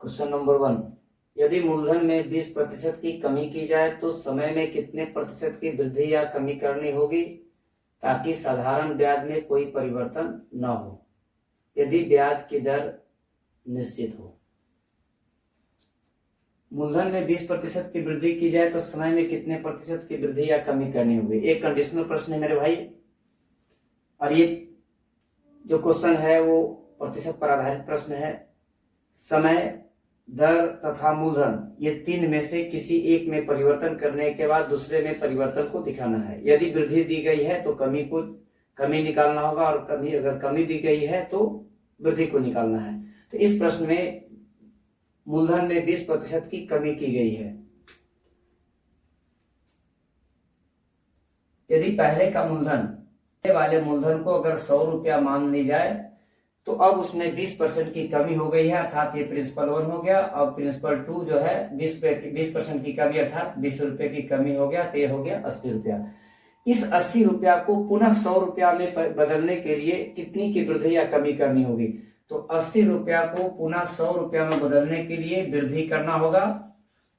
Question number 1, यदि मूलधन में 20% की कमी की जाए तो समय में कितने प्रतिशत की वृद्धि या कमी करनी होगी ताकि साधारण ब्याज में कोई परिवर्तन न हो यदि ब्याज की दर निश्चित हो। मूलधन में 20% की वृद्धि की जाए तो समय में कितने प्रतिशत की वृद्धि या कमी करनी होगी। एक कंडीशनल प्रश्न है मेरे भाई, और ये जो क्वेश्चन है वो प्रतिशत पर आधारित प्रश्न है। समय, दर तथा मूलधन ये तीन में से किसी एक में परिवर्तन करने के बाद दूसरे में परिवर्तन को दिखाना है। यदि वृद्धि दी गई है तो कमी निकालना होगा, और अगर कमी दी गई है तो वृद्धि को निकालना है। तो इस प्रश्न में मूलधन में 20% की कमी की गई है। यदि पहले वाले मूलधन को अगर 100 रुपया मान ली जाए तो अब उसमें 20% की कमी हो गई है, अर्थात ये प्रिंसिपल 1 हो गया, और प्रिंसिपल 2 जो है 20% की कमी अर्थात 20 रुपए की कमी हो गया, तो ये हो गया 80 रुपया। इस 80 रुपया को पुनः 100 रुपया में बदलने के लिए कितनी की वृद्धि या कमी करनी होगी। तो 80 रुपया को पुनः 100 रुपया में बदलने के लिए वृद्धि करना होगा।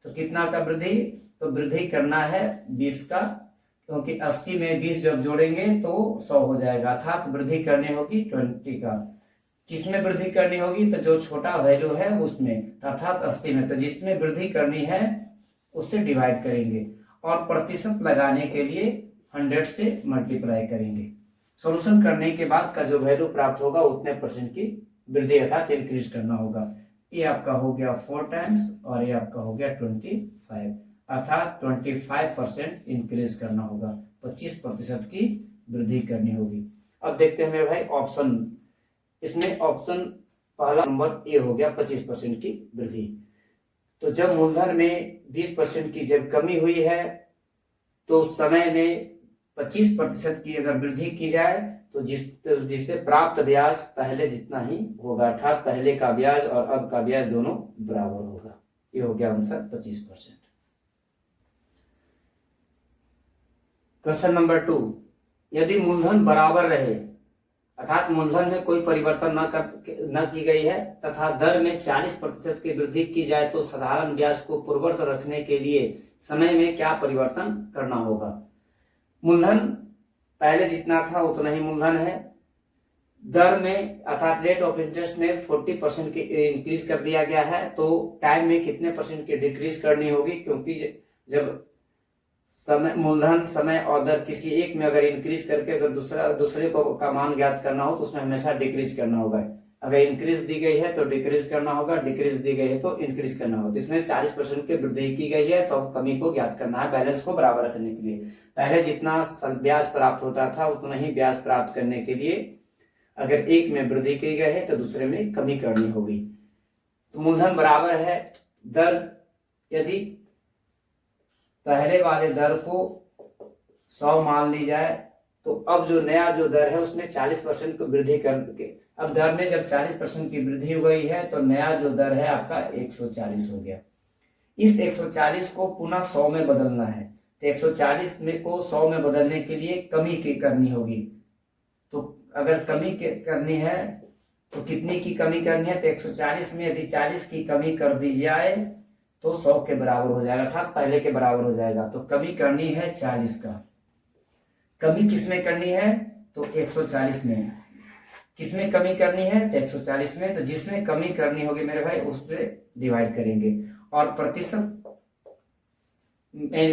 तो कितना का वृद्धि, तो वृद्धि करना है 20 का, क्योंकि 80 में 20 जब जोड़ेंगे तो 100 हो जाएगा, अर्थात वृद्धि करनी होगी 20 का। किसमें वृद्धि करनी होगी, तो जो छोटा वैल्यू है उसमें, अर्थात 80 में। तो जिसमें वृद्धि करनी है उससे डिवाइड करेंगे, और प्रतिशत लगाने के लिए 100 से मल्टीप्लाई करेंगे। सॉल्यूशन करने के बाद का जो वैल्यू प्राप्त होगा उतने परसेंट की वृद्धि अर्थात इंक्रीज करना होगा। ये आपका हो गया 4 टाइम्स, और ये आपका हो गया 25, अर्थात 25% इंक्रीज करना होगा, 25% की वृद्धि करनी होगी। अब देखते हैं मेरे भाई ऑप्शन, इसमें ऑप्शन पहला नंबर ए हो गया 25% की वृद्धि। तो जब मूलधन में 20% की जब कमी हुई है तो समय में 25% की अगर वृद्धि की जाए तो जिससे प्राप्त ब्याज पहले जितना ही होगा, अर्थात पहले का ब्याज और अब का ब्याज दोनों बराबर होगा। ये हो गया आंसर 25%। क्वेश्चन नंबर 2, यदि मूलधन बराबर रहे अर्थात मूलधन में कोई परिवर्तन न की गई है तथा दर में 40% की वृद्धि की जाए तो साधारण ब्याज को पूर्ववत रखने के लिए समय में क्या परिवर्तन करना होगा। मूलधन पहले जितना था उतना ही मूलधन है, दर में अर्थात रेट ऑफ इंटरेस्ट में 40% की इंक्रीज कर दिया गया है, तो टाइम में कितने परसेंट की डिक्रीज करनी होगी, क्योंकि जब समय, मूलधन, समय और दर किसी एक में अगर इंक्रीज करके अगर दूसरे को का मान ज्ञात करना हो तो उसमें हमेशा डिक्रीज करना होगा। अगर इंक्रीज दी गई है तो डिक्रीज करना होगा, डिक्रीज दी गई है तो इंक्रीज करना होगा। इसमें 40% की वृद्धि की गई है तो कमी को ज्ञात करना है बैलेंस को बराबर रखने के लिए। पहले जितना ब्याज प्राप्त होता था उतना ही ब्याज प्राप्त करने के लिए अगर एक में वृद्धि की गई है तो दूसरे में कमी करनी होगी। तो मूलधन बराबर है दर, यदि पहले वाले दर को 100 मान ली जाए तो अब जो नया जो दर है उसमें 40% की वृद्धि करके, अब दर में जब 40% की वृद्धि हो गई है तो नया जो दर है आपका 140 हो गया। इस 140 को पुनः 100 में बदलना है, तो 140 में को 100 में बदलने के लिए कमी की करनी होगी। तो अगर कमी करनी है तो कितनी की कमी करनी है, तो 140 में यदि 40 की कमी कर दी जाए तो 100 के बराबर हो जाएगा, अर्थात पहले के बराबर हो जाएगा। तो कमी करनी है 40 का। कमी किसमें करनी है, तो 140 में। किसमें कमी करनी है, तो 140 में। तो जिसमें कमी करनी होगी मेरे भाई उस पर डिवाइड करेंगे, और प्रतिशत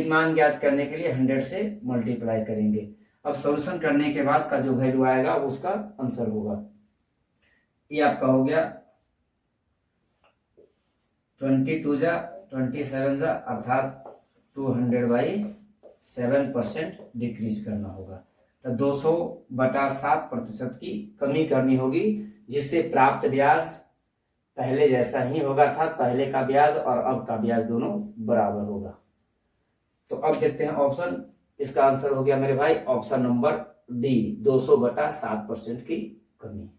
मान ज्ञात करने के लिए 100 से मल्टीप्लाई करेंगे। अब सॉल्यूशन करने के बाद का जो वैल्यू आएगा वो उसका आंसर होगा। ये आपका हो गया 22 जा 27 जा, अर्थात 200/7% डिक्रीज करना होगा। तो 200/7% की कमी करनी होगी, जिससे प्राप्त ब्याज पहले जैसा ही होगा था, पहले का ब्याज और अब का ब्याज दोनों बराबर होगा। तो अब देखते हैं ऑप्शन, इसका आंसर हो गया मेरे भाई ऑप्शन नंबर डी, 200/7% की कमी।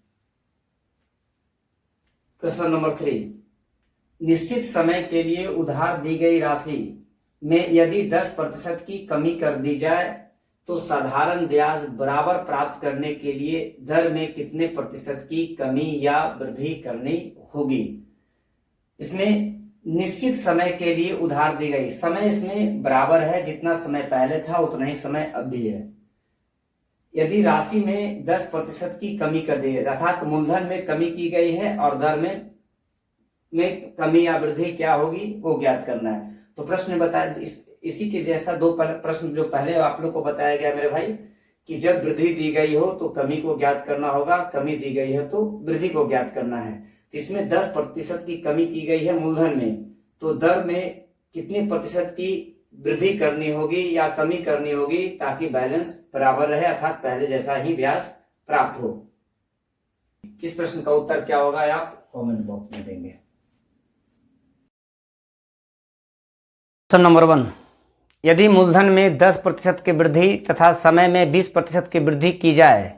क्वेश्चन नंबर 3, निश्चित समय के लिए उधार दी गई राशि में यदि 10% की कमी कर दी जाए तो साधारण ब्याज बराबर प्राप्त करने के लिए दर में कितने प्रतिशत की कमी या वृद्धि करनी होगी। इसमें निश्चित समय के लिए उधार दी गई, समय इसमें बराबर है, जितना समय पहले था उतना ही समय अब भी है। यदि राशि में 10% की कमी कर दी है, अर्थात मूलधन में कमी की गई है और दर में कमी या वृद्धि क्या होगी वो ज्ञात करना है। तो प्रश्न बताया इसी के जैसा दो प्रश्न जो पहले आप लोग को बताया गया मेरे भाई, कि जब वृद्धि दी गई हो तो कमी को ज्ञात करना होगा, कमी दी गई है तो वृद्धि को ज्ञात करना है। तो इसमें 10% की कमी की गई है मूलधन में, तो दर में कितने प्रतिशत की वृद्धि करनी होगी या कमी करनी होगी ताकि बैलेंस बराबर रहे, अर्थात पहले जैसा ही ब्याज प्राप्त हो। इस प्रश्न का उत्तर क्या होगा आप कमेंट बॉक्स में देंगे। प्रश्न नंबर 1, यदि मूलधन में 10% की वृद्धि तथा समय में 20% की वृद्धि की जाए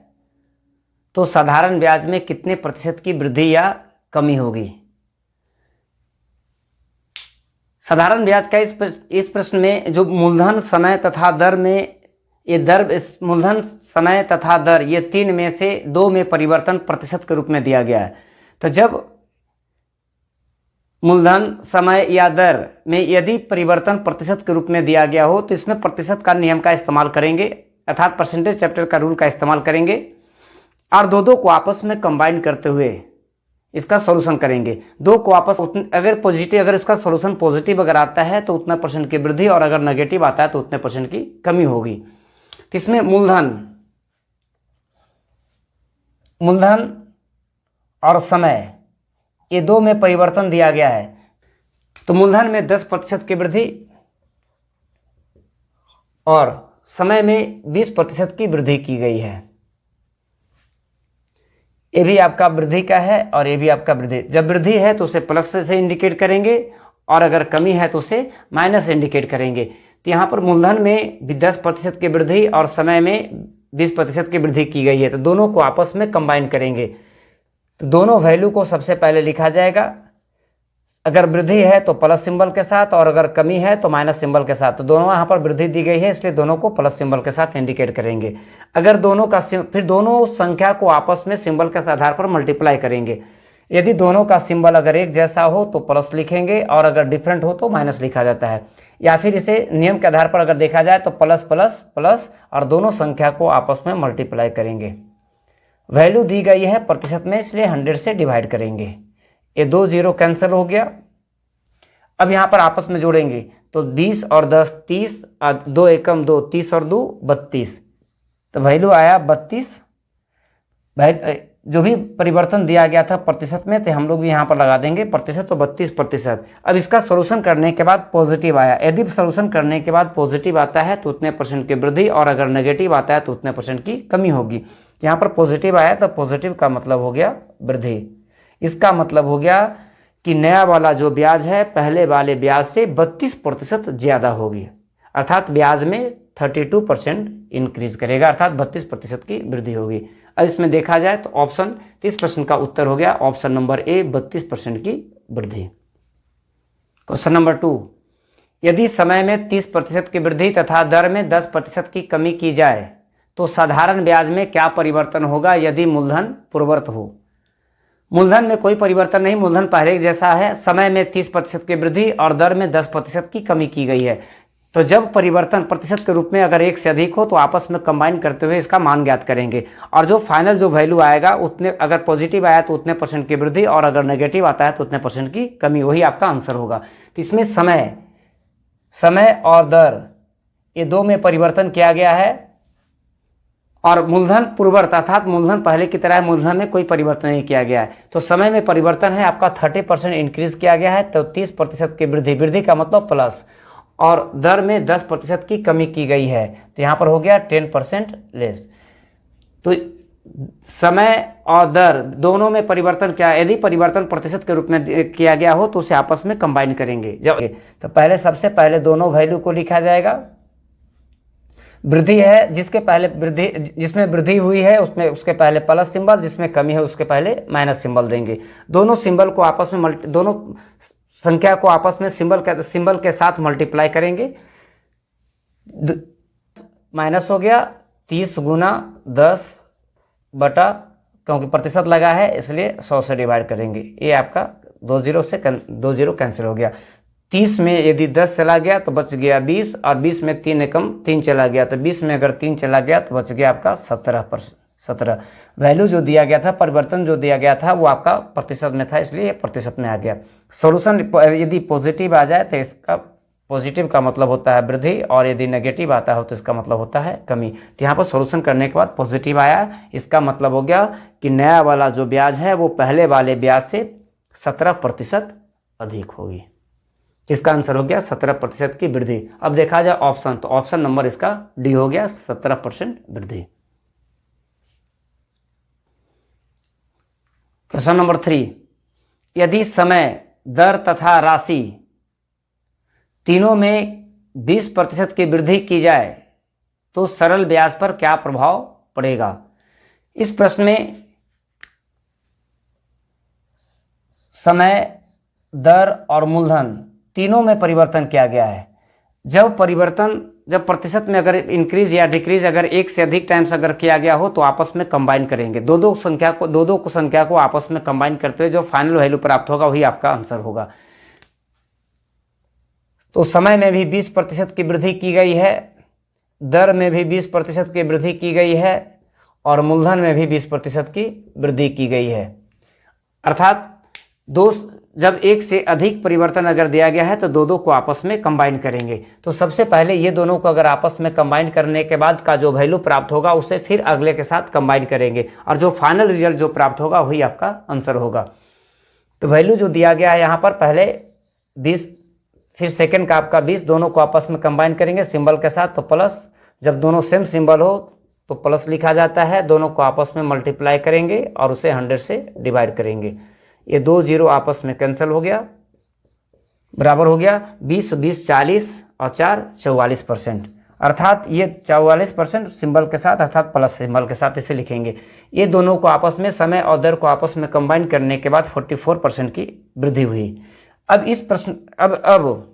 तो साधारण ब्याज में कितने प्रतिशत की वृद्धि या कमी होगी। साधारण ब्याज का इस प्रश्न में जो मूलधन समय तथा दर में ये दर मूलधन समय तथा दर ये 3 में से 2 में परिवर्तन प्रतिशत के रूप में दिया गया है। तो जब मूलधन समय या दर में यदि परिवर्तन प्रतिशत के रूप में दिया गया हो तो इसमें प्रतिशत का नियम का इस्तेमाल करेंगे, अर्थात परसेंटेज चैप्टर का रूल का इस्तेमाल करेंगे और दो को आपस में कंबाइन करते हुए इसका सॉल्यूशन करेंगे। दो को आपस अगर इसका सॉल्यूशन पॉजिटिव अगर आता है तो उतना परसेंट की वृद्धि और अगर नेगेटिव आता है तो उतने परसेंट की कमी होगी। तो इसमें मूलधन और समय ये 2 में परिवर्तन दिया गया है। तो मूलधन में 10% की वृद्धि और समय में 20% की वृद्धि की गई है। ये भी आपका वृद्धि का है और ये भी आपका वृद्धि। जब वृद्धि है तो उसे प्लस से इंडिकेट करेंगे और अगर कमी है तो उसे माइनस से इंडिकेट करेंगे। तो यहाँ पर मूलधन में भी 10% की वृद्धि और समय में 20% की वृद्धि की गई है, तो दोनों को आपस में कंबाइन करेंगे। तो दोनों वैल्यू को सबसे पहले लिखा जाएगा, अगर वृद्धि है तो प्लस सिंबल के साथ और अगर कमी है तो माइनस सिंबल के साथ। तो दोनों यहाँ पर वृद्धि दी गई है इसलिए दोनों को प्लस सिंबल के साथ इंडिकेट करेंगे। अगर दोनों का फिर दोनों संख्या को आपस में सिंबल के आधार पर मल्टीप्लाई करेंगे। यदि दोनों का सिंबल अगर एक जैसा हो तो प्लस लिखेंगे और अगर डिफरेंट हो तो माइनस लिखा जाता है, या फिर इसे नियम के आधार पर अगर देखा जाए तो प्लस प्लस प्लस और दोनों संख्या को आपस में मल्टीप्लाई करेंगे। वैल्यू दी गई है प्रतिशत में इसलिए 100 से डिवाइड करेंगे। ये 2 0 कैंसिल हो गया। अब यहाँ पर आपस में जोड़ेंगे तो 20 और 10 30, 2 एकम 2, 30 और 2 32, तो वैल्यू आया 32। जो भी परिवर्तन दिया गया था प्रतिशत में तो हम लोग भी यहाँ पर लगा देंगे प्रतिशत, तो 32%। अब इसका सोल्यूशन करने के बाद पॉजिटिव आया। यदि सोल्यूशन करने के बाद पॉजिटिव आता है तो उतने परसेंट की वृद्धि और अगर नेगेटिव आता है तो उतने परसेंट की कमी होगी। यहाँ पर पॉजिटिव आया तो पॉजिटिव का मतलब हो गया वृद्धि। इसका मतलब हो गया कि नया वाला जो ब्याज है पहले वाले ब्याज से 32% ज़्यादा होगी, अर्थात ब्याज में 32% इंक्रीज करेगा, अर्थात 32% की वृद्धि होगी। अब इसमें देखा जाए तो ऑप्शन, इस प्रश्न का उत्तर हो गया ऑप्शन नंबर ए, 32% की वृद्धि। क्वेश्चन नंबर 2, यदि समय में 30% की वृद्धि तथा दर में 10% की कमी की जाए तो साधारण ब्याज में क्या परिवर्तन होगा यदि मूलधन पूर्ववत हो। मूलधन में कोई परिवर्तन नहीं, मूलधन पहले जैसा है। समय में 30% की वृद्धि और दर में 10% की कमी की गई है। तो जब परिवर्तन प्रतिशत के रूप में अगर एक से अधिक हो तो आपस में कंबाइन करते हुए इसका मान ज्ञात करेंगे और जो फाइनल जो वैल्यू आएगा उतने, अगर पॉजिटिव आया तो उतने परसेंट की वृद्धि और अगर नेगेटिव आता है तो उतने परसेंट की कमी, वही आपका आंसर होगा। तो इसमें समय और दर ये 2 में परिवर्तन किया गया है और मूलधन पूर्ववर्त अर्थात मूलधन पहले की तरह मूलधन में कोई परिवर्तन नहीं किया गया है। तो समय में परिवर्तन है आपका 30% इंक्रीज किया गया है, तो 30% की वृद्धि का मतलब प्लस, और दर में 10% की कमी की गई है तो यहाँ पर हो गया 10% लेस। तो समय और दर दोनों में परिवर्तन क्या, यदि परिवर्तन प्रतिशत के रूप में किया गया हो तो उसे आपस में कंबाइन करेंगे। जब तो पहले सबसे पहले दोनों वैल्यू को लिखा जाएगा। वृद्धि है जिसके पहले वृद्धि, जिसमें वृद्धि हुई है उसमें उसके पहले प्लस सिंबल, जिसमें कमी है उसके पहले माइनस सिंबल देंगे। दोनों सिंबल को आपस में दोनों संख्या को आपस में सिंबल के साथ मल्टीप्लाई करेंगे। माइनस हो गया 30 गुना 10 बटा, क्योंकि प्रतिशत लगा है इसलिए 100 से डिवाइड करेंगे। ये आपका 2 जीरो कैंसिल हो गया। 30 में यदि 10 चला गया तो बच गया 20, और 20 में 3 एकम 3 चला गया, तो 20 में अगर 3 चला गया तो बच गया आपका 17%। वैल्यू जो दिया गया था, परिवर्तन जो दिया गया था वो आपका प्रतिशत में था, इसलिए प्रतिशत में आ गया। सॉल्यूशन यदि पॉजिटिव आ जाए तो इसका पॉजिटिव का मतलब होता है वृद्धि, और यदि नेगेटिव आता है तो इसका मतलब होता है कमी। तो यहाँ पर सॉल्यूशन करने के बाद पॉजिटिव आया, इसका मतलब हो गया कि नया वाला जो ब्याज है वो पहले वाले ब्याज से 17% अधिक होगी। इसका आंसर हो गया 17% की वृद्धि। अब देखा जाए ऑप्शन, तो ऑप्शन नंबर इसका डी हो गया 17% वृद्धि। क्वेश्चन नंबर 3, यदि समय, दर तथा राशि तीनों में 20% की वृद्धि की जाए तो सरल ब्याज पर क्या प्रभाव पड़ेगा। इस प्रश्न में समय, दर और मूलधन तीनों में परिवर्तन किया गया है। जब प्रतिशत में अगर इंक्रीज या डिक्रीज अगर एक से अधिक टाइम्स अगर किया गया हो तो आपस में कंबाइन करेंगे। दो संख्या को आपस में कंबाइन करते हुए जो फाइनल वैल्यू प्राप्त होगा वही आपका आंसर होगा। तो समय में भी 20% की वृद्धि की गई है, दर में भी 20% की वृद्धि की गई है, और मूलधन में भी 20% की वृद्धि की गई है। अर्थात जब एक से अधिक परिवर्तन अगर दिया गया है तो दो को आपस में कंबाइन करेंगे। तो सबसे पहले ये दोनों को अगर आपस में कंबाइन करने के बाद का जो वैल्यू प्राप्त होगा उसे फिर अगले के साथ कंबाइन करेंगे, और जो फाइनल रिजल्ट जो प्राप्त होगा वही आपका आंसर होगा। तो वैल्यू जो दिया गया है यहाँ पर पहले 20, फिर सेकंड का आपका 20, दोनों को आपस में कंबाइन करेंगे सिंबल के साथ, तो प्लस, जब दोनों सेम सिंबल हो तो प्लस लिखा जाता है, दोनों को आपस में मल्टीप्लाई करेंगे और उसे 100 से डिवाइड करेंगे। ये 2 जीरो आपस में कैंसिल हो गया, बराबर हो गया 20 40 और 4 44%। अर्थात ये 44% सिंबल के साथ, अर्थात प्लस सिंबल के साथ इसे लिखेंगे। ये दोनों को आपस में, समय और दर को आपस में कंबाइन करने के बाद 44% की वृद्धि हुई। अब इस प्रश्न अब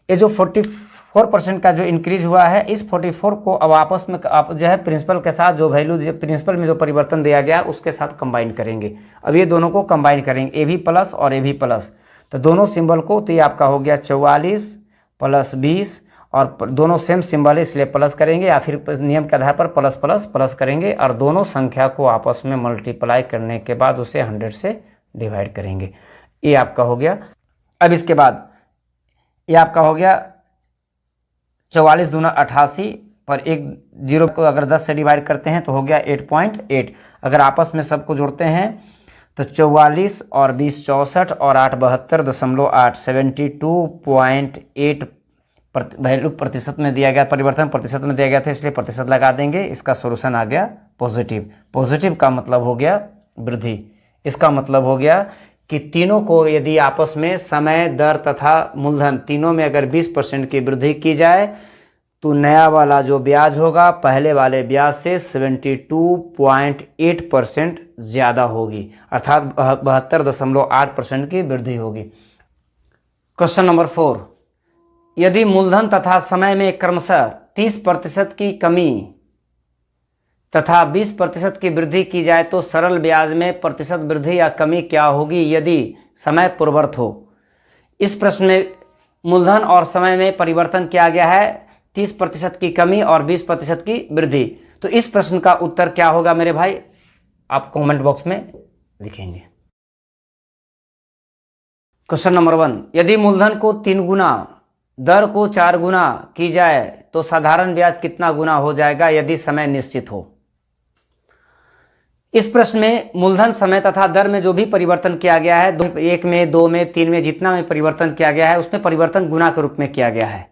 ये जो 44% का जो इंक्रीज हुआ है, इस 44 को अब आपस में आप जो है प्रिंसिपल के साथ जो वैल्यू प्रिंसिपल में जो परिवर्तन दिया गया उसके साथ कंबाइन करेंगे। अब ये दोनों को कंबाइन करेंगे, ए भी प्लस और ए भी प्लस, तो दोनों सिंबल को, तो ये आपका हो गया 44 प्लस 20, और दोनों सेम सिंबल है इसलिए प्लस करेंगे, या फिर नियम के आधार पर प्लस प्लस प्लस करेंगे, और दोनों संख्या को आपस में मल्टीप्लाई करने के बाद उसे 100 से डिवाइड करेंगे। ये आपका हो गया। अब इसके बाद ये आपका हो गया 44 दूना 88, पर एक जीरो को अगर 10 से डिवाइड करते हैं तो हो गया 8.8। अगर आपस में सबको जोड़ते हैं तो 44 और 20 64 और 8 72.8 72.8 वैल्यू प्रतिशत में दिया गया, परिवर्तन प्रतिशत में दिया गया था इसलिए प्रतिशत लगा देंगे। इसका सॉल्यूशन आ गया पॉजिटिव। पॉजिटिव का मतलब हो गया वृद्धि। इसका मतलब हो गया कि तीनों को यदि आपस में समय, दर तथा मूलधन तीनों में अगर 20% की वृद्धि की जाए तो नया वाला जो ब्याज होगा पहले वाले ब्याज से 72.8% ज़्यादा होगी, अर्थात 72.8% की वृद्धि होगी। क्वेश्चन नंबर 4, यदि मूलधन तथा समय में क्रमशः 30% की कमी तथा 20% की वृद्धि की जाए तो सरल ब्याज में प्रतिशत वृद्धि या कमी क्या होगी यदि समय पूर्ववत हो। इस प्रश्न में मूलधन और समय में परिवर्तन किया गया है, 30% की कमी और 20% की वृद्धि। तो इस प्रश्न का उत्तर क्या होगा मेरे भाई, आप कमेंट बॉक्स में लिखेंगे। क्वेश्चन नंबर 1, यदि मूलधन को 3 गुना, दर को 4 गुना की जाए तो साधारण ब्याज कितना गुना हो जाएगा यदि समय निश्चित हो। इस प्रश्न में मूलधन, समय तथा दर में जो भी परिवर्तन किया गया है, 1 में, 2 में, 3 में, जितना में परिवर्तन किया गया है उसमें परिवर्तन गुना के रूप में किया गया है।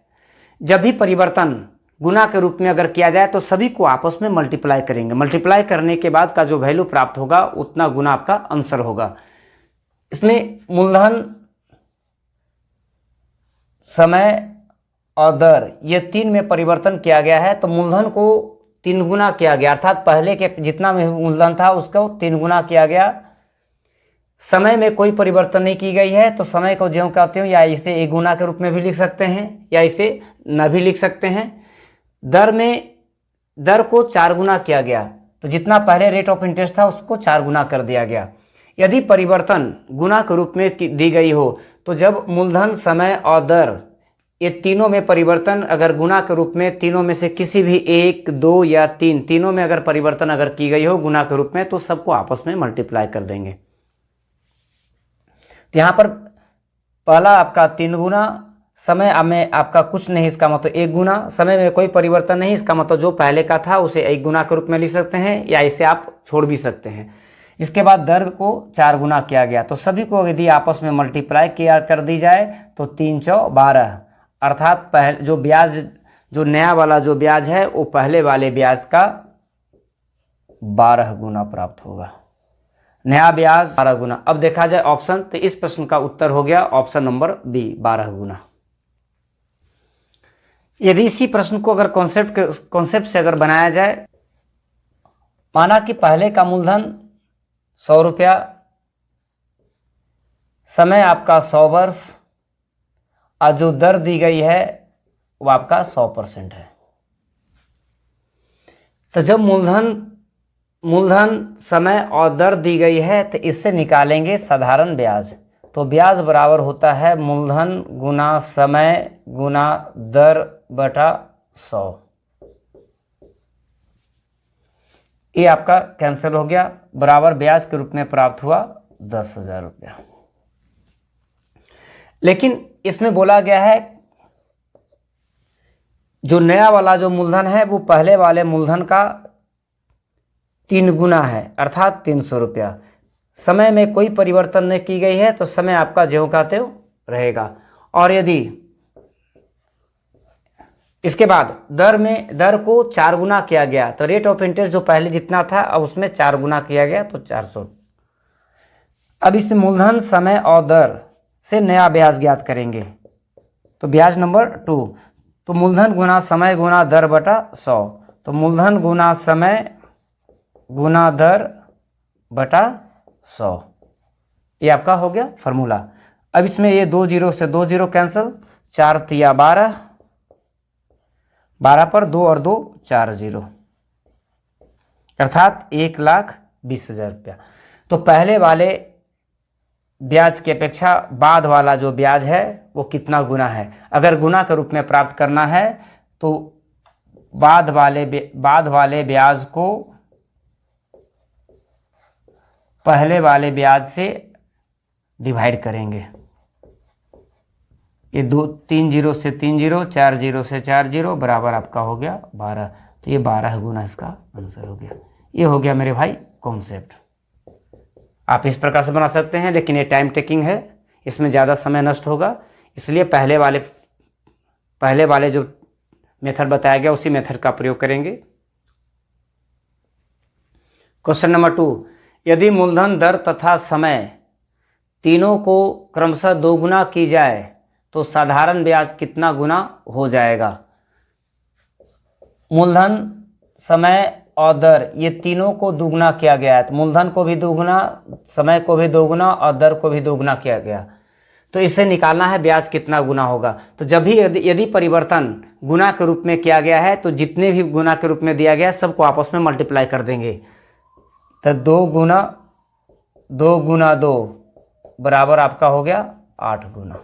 जब भी परिवर्तन गुना के रूप में अगर किया जाए तो सभी को आपस में मल्टीप्लाई करेंगे। मल्टीप्लाई करने के बाद का जो वैल्यू प्राप्त होगा उतना गुना आपका आंसर होगा। इसमें मूलधन, समय और दर ये 3 में परिवर्तन किया गया है, तो मूलधन को 3 गुना किया गया, अर्थात पहले के जितना में मूलधन था उसको 3 गुना किया गया। समय में कोई परिवर्तन नहीं की गई है, तो समय को ज्यों कहते हो या इसे 1 गुना के रूप में भी लिख सकते हैं या इसे न भी लिख सकते हैं। दर को 4 गुना किया गया, तो जितना पहले रेट ऑफ इंटरेस्ट था उसको 4 गुना कर दिया गया। यदि परिवर्तन गुना के रूप में दी गई हो तो जब मूलधन, समय और दर ये तीनों में परिवर्तन अगर गुना के रूप में तीनों में से किसी भी एक, दो या तीन, तीनों में अगर परिवर्तन अगर की गई हो गुना के रूप में तो सबको आपस में मल्टीप्लाई कर देंगे। तो यहाँ पर पहला आपका 3 गुना, समय में आपका कुछ नहीं, इसका मतलब 1 गुना, समय में कोई परिवर्तन नहीं, इसका मतलब जो पहले का था उसे 1 गुना के रूप में लिख सकते हैं या इसे आप छोड़ भी सकते हैं। इसके बाद दर को 4 गुना किया गया तो सभी को यदि आपस में मल्टीप्लाई किया कर दी जाए तो 3 चौ 12, अर्थात पहले जो ब्याज, जो नया वाला जो ब्याज है वो पहले वाले ब्याज का 12 गुना प्राप्त होगा। नया ब्याज 12 गुना। अब देखा जाए ऑप्शन, तो इस प्रश्न का उत्तर हो गया ऑप्शन नंबर बी, 12 गुना। यदि इसी प्रश्न को अगर कॉन्सेप्ट से अगर बनाया जाए, माना कि पहले का मूलधन 100 रुपया, समय आपका 100 वर्ष और जो दर दी गई है वो आपका 100% है। तो जब मूलधन, समय और दर दी गई है तो इससे निकालेंगे साधारण ब्याज। तो ब्याज बराबर होता है मूलधन गुना समय गुना दर बटा 100। ये आपका कैंसिल हो गया, बराबर ब्याज के रूप में प्राप्त हुआ 10,000 रुपया। लेकिन इसमें बोला गया है जो नया वाला जो मूलधन है वो पहले वाले मूलधन का 3 गुना है, अर्थात 300 रुपया। समय में कोई परिवर्तन नहीं की गई है तो समय आपका ज्यों का त्यों रहेगा। और यदि इसके बाद दर को 4 गुना किया गया तो रेट ऑफ इंटरेस्ट जो पहले जितना था अब उसमें 4 गुना किया गया तो 400। अब इस मूलधन, समय और दर से नया ब्याज ज्ञात करेंगे। तो ब्याज नंबर 2, तो मूलधन गुना समय गुना दर बटा 100। तो मूलधन गुना समय गुना दर बटा 100, ये आपका हो गया फॉर्मूला। अब इसमें ये 2 जीरो से 2 जीरो कैंसिल, 4 तिया 12, 12 पर 2 और 2 4 जीरो, अर्थात 1,20,000 रुपया। तो पहले वाले ब्याज की अपेक्षा बाद वाला जो ब्याज है वो कितना गुना है। अगर गुना के रूप में प्राप्त करना है तो बाद वाले ब्याज को पहले वाले ब्याज से डिवाइड करेंगे। ये 3 जीरो से 3 जीरो, 4 जीरो से 4 जीरो, बराबर आपका हो गया 12। तो ये 12 गुना इसका आंसर हो गया। ये हो गया मेरे भाई कॉन्सेप्ट। आप इस प्रकार से बना सकते हैं, लेकिन ये टाइम टेकिंग है, इसमें ज़्यादा समय नष्ट होगा, इसलिए पहले वाले जो मेथड बताया गया उसी मेथड का प्रयोग करेंगे। क्वेश्चन नंबर 2, यदि मूलधन, दर तथा समय तीनों को क्रमशः 2 गुना की जाए तो साधारण ब्याज कितना गुना हो जाएगा। मूलधन, समय और दर ये तीनों को दोगुना किया गया है, तो मूलधन को भी दोगुना, समय को भी दोगुना और दर को भी दोगुना किया गया। तो इसे निकालना है ब्याज कितना गुना होगा। तो जब भी यदि परिवर्तन गुना के रूप में किया गया है तो जितने भी गुना के रूप में दिया गया है सबको आपस में मल्टीप्लाई कर देंगे। तो 2 गुना 2 बराबर आपका हो गया 8 गुना।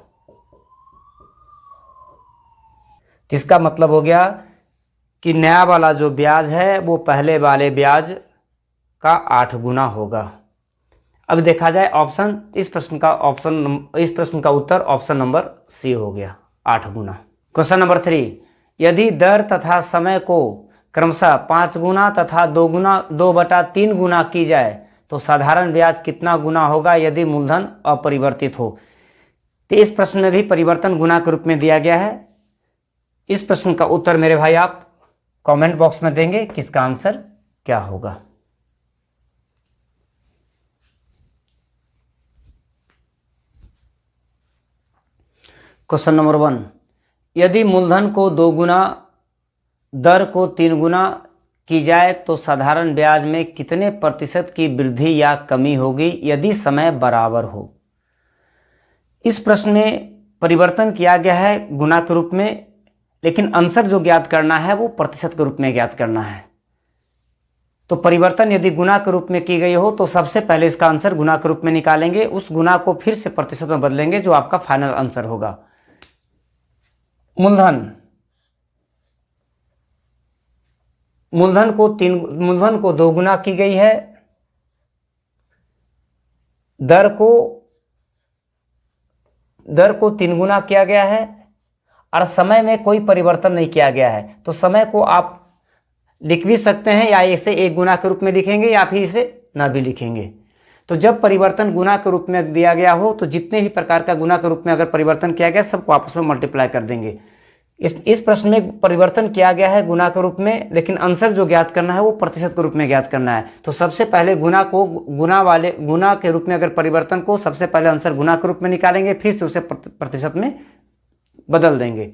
इसका मतलब हो गया कि नया वाला जो ब्याज है वो पहले वाले ब्याज का 8 गुना होगा। अब देखा जाए ऑप्शन, इस प्रश्न का उत्तर ऑप्शन नंबर सी हो गया, 8 गुना। क्वेश्चन नंबर 3, यदि दर तथा समय को क्रमशः 5 गुना तथा 2/3 गुना की जाए तो साधारण ब्याज कितना गुना होगा यदि मूलधन अपरिवर्तित हो। तो इस प्रश्न में भी परिवर्तन गुना के रूप में दिया गया है। इस प्रश्न का उत्तर मेरे भाई आप कमेंट बॉक्स में देंगे कि इसका आंसर क्या होगा। क्वेश्चन नंबर 1, यदि मूलधन को 2 गुना, दर को 3 गुना की जाए तो साधारण ब्याज में कितने प्रतिशत की वृद्धि या कमी होगी यदि समय बराबर हो। इस प्रश्न में परिवर्तन किया गया है गुना के रूप में, लेकिन आंसर जो ज्ञात करना है वो प्रतिशत के रूप में ज्ञात करना है। तो परिवर्तन यदि गुना के रूप में की गई हो तो सबसे पहले इसका आंसर गुना के रूप में निकालेंगे, उस गुना को फिर से प्रतिशत में बदलेंगे जो आपका फाइनल आंसर होगा। मूलधन को 2 गुना की गई है, दर को 3 गुना किया गया है और समय में कोई परिवर्तन नहीं किया गया है। तो समय को आप लिख भी सकते हैं या इसे 1 गुना के रूप में लिखेंगे या फिर इसे ना भी लिखेंगे। तो जब परिवर्तन गुना के रूप में दिया गया हो तो जितने भी प्रकार का गुना के रूप में अगर परिवर्तन किया गया सबको आपस में मल्टीप्लाई कर देंगे। इस प्रश्न में परिवर्तन किया गया है गुना के रूप में, लेकिन आंसर जो ज्ञात करना है वो प्रतिशत के रूप में ज्ञात करना है। तो सबसे पहले गुना के रूप में अगर परिवर्तन को सबसे पहले आंसर गुना के रूप में निकालेंगे, फिर से उसे प्रतिशत में बदल देंगे।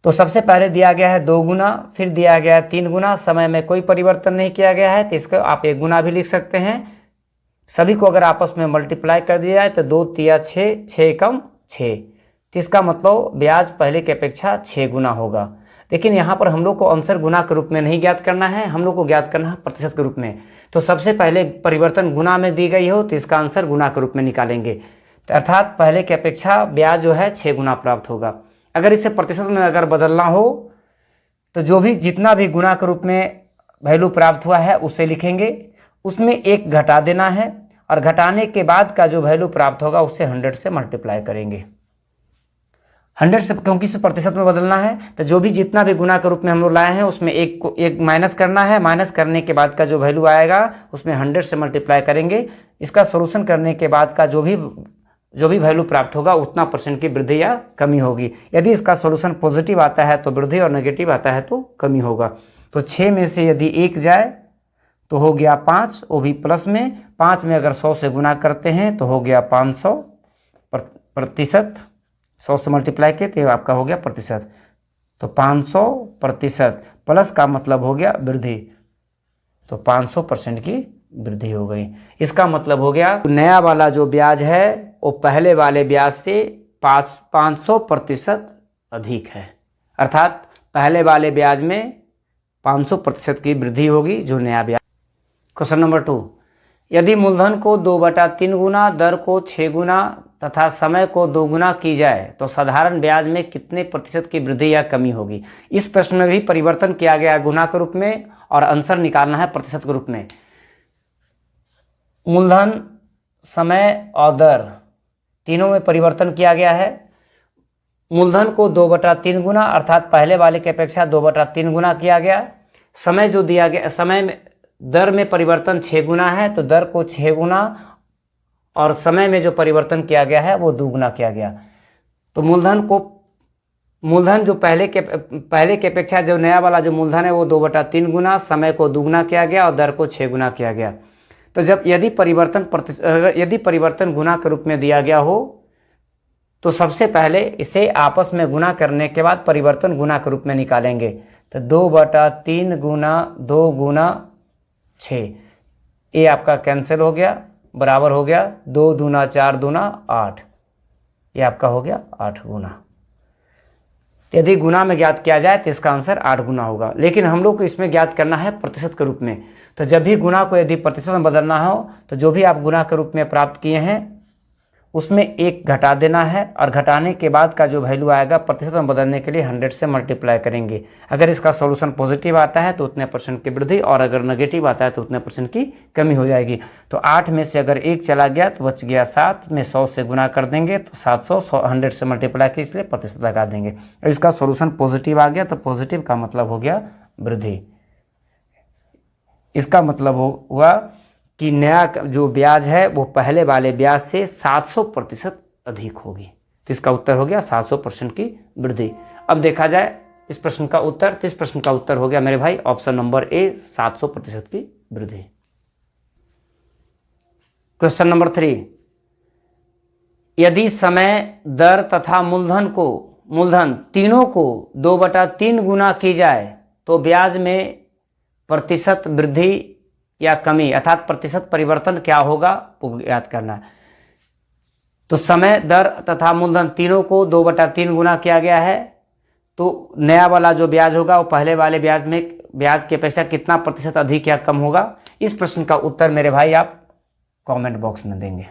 तो सबसे पहले दिया गया है 2 गुना, फिर दिया गया है 3 गुना, समय में कोई परिवर्तन नहीं किया गया है तो इसको आप 1 गुना भी लिख सकते हैं। सभी को अगर आपस में मल्टीप्लाई कर दिया जाए तो 2 तिया 6, 6 कम 6, तो इसका मतलब ब्याज पहले की अपेक्षा 6 गुना होगा। लेकिन यहाँ पर हम लोग को आंसर गुना के रूप में नहीं ज्ञात करना है, हम लोग को ज्ञात करना है प्रतिशत के रूप में। तो सबसे पहले परिवर्तन गुना में दी गई हो तो इसका आंसर गुना के रूप में निकालेंगे, अर्थात पहले की अपेक्षा ब्याज जो है 6 गुना प्राप्त होगा। अगर इसे प्रतिशत में अगर बदलना हो तो जो भी जितना भी गुना के रूप में वैल्यू प्राप्त हुआ है उसे लिखेंगे, उसमें 1 घटा देना है और घटाने के बाद का जो वैल्यू प्राप्त होगा उससे 100 से मल्टीप्लाई करेंगे। 100 से, क्योंकि इसे प्रतिशत में बदलना है तो जो भी जितना भी गुना के रूप में हम लोग लाए हैं उसमें 1 माइनस करना है। माइनस करने के बाद का जो वैल्यू आएगा उसमें 100 से मल्टीप्लाई करेंगे। इसका सोल्यूशन करने के बाद का जो भी वैल्यू प्राप्त होगा उतना % की वृद्धि या कमी होगी। यदि इसका सॉल्यूशन पॉजिटिव आता है तो वृद्धि और नेगेटिव आता है तो कमी होगा। तो 6 में से यदि 1 जाए तो हो गया 5, वो भी प्लस में। 5 में अगर 100 से गुना करते हैं तो हो गया 500 प्रतिशत, 100 से मल्टीप्लाई किए तो आपका हो गया प्रतिशत। तो 500% प्लस का मतलब हो गया वृद्धि, तो 500% की वृद्धि हो गई। इसका मतलब हो गया नया वाला जो ब्याज है वो पहले वाले ब्याज से 500% अधिक है, अर्थात पहले वाले ब्याज में 500% की वृद्धि होगी जो नया ब्याज। क्वेश्चन नंबर 2, यदि मूलधन को 2/3 गुना, दर को 6 गुना तथा समय को 2 गुना की जाए तो साधारण ब्याज में कितने प्रतिशत की वृद्धि या कमी होगी। इस प्रश्न में भी परिवर्तन किया गया है गुना के रूप में और आंसर निकालना है प्रतिशत के रूप में। मूलधन, समय और दर तीनों में परिवर्तन किया गया है। मूलधन को 2/3 गुना अर्थात पहले वाले की अपेक्षा 2/3 गुना किया गया। समय जो दिया गया, समय में दर में परिवर्तन 6 गुना है तो दर को 6 गुना और समय में जो परिवर्तन किया गया है वो 2 गुना किया गया। तो मूलधन जो पहले के अपेक्षा जो नया वाला जो मूलधन है वो 2/3 गुना, समय को 2 गुना किया गया और दर को 6 गुना किया गया। तो जब यदि परिवर्तन गुना के रूप में दिया गया हो तो सबसे पहले इसे आपस में गुना करने के बाद परिवर्तन गुना के रूप में निकालेंगे। तो 2/3 गुना 2 गुना 6, ये आपका कैंसिल हो गया, बराबर हो गया 2 दूना 4 दूना 8, ये आपका हो गया 8 गुना। यदि गुना में ज्ञात किया जाए तो इसका आंसर 8 गुना होगा, लेकिन हम लोग को इसमें ज्ञात करना है प्रतिशत के रूप में। तो जब भी गुना को यदि प्रतिशत में बदलना हो तो जो भी आप गुना के रूप में प्राप्त किए हैं उसमें 1 घटा देना है और घटाने के बाद का जो वैल्यू आएगा प्रतिशत में बदलने के लिए 100 से मल्टीप्लाई करेंगे। अगर इसका सॉल्यूशन पॉजिटिव आता है तो उतने % की वृद्धि और अगर नेगेटिव आता है तो उतने % की कमी हो जाएगी। तो 8 में से अगर 1 चला गया तो बच गया 7, में 100 से गुना कर देंगे तो 700, 100 से मल्टीप्लाई की इसलिए प्रतिशत लगा देंगे। और इसका सॉल्यूशन पॉजिटिव आ गया तो पॉजिटिव का मतलब हो गया वृद्धि। इसका मतलब हुआ कि नया जो ब्याज है वो पहले वाले ब्याज से 700% अधिक होगी। तो इसका उत्तर हो गया 700% की वृद्धि। अब देखा जाए इस प्रश्न का उत्तर, तो इस प्रश्न का उत्तर हो गया मेरे भाई ऑप्शन नंबर ए, 700% की वृद्धि। क्वेश्चन नंबर 3, यदि समय, दर तथा मूलधन तीनों को 2/3 गुना की जाए तो ब्याज में प्रतिशत वृद्धि या कमी अर्थात प्रतिशत परिवर्तन क्या होगा वो याद करना है। तो समय, दर तथा मूलधन तीनों को 2/3 गुना किया गया है तो नया वाला जो ब्याज होगा वो पहले वाले ब्याज में ब्याज की अपेक्षा कितना प्रतिशत अधिक या कम होगा? इस प्रश्न का उत्तर मेरे भाई आप कमेंट बॉक्स में देंगे।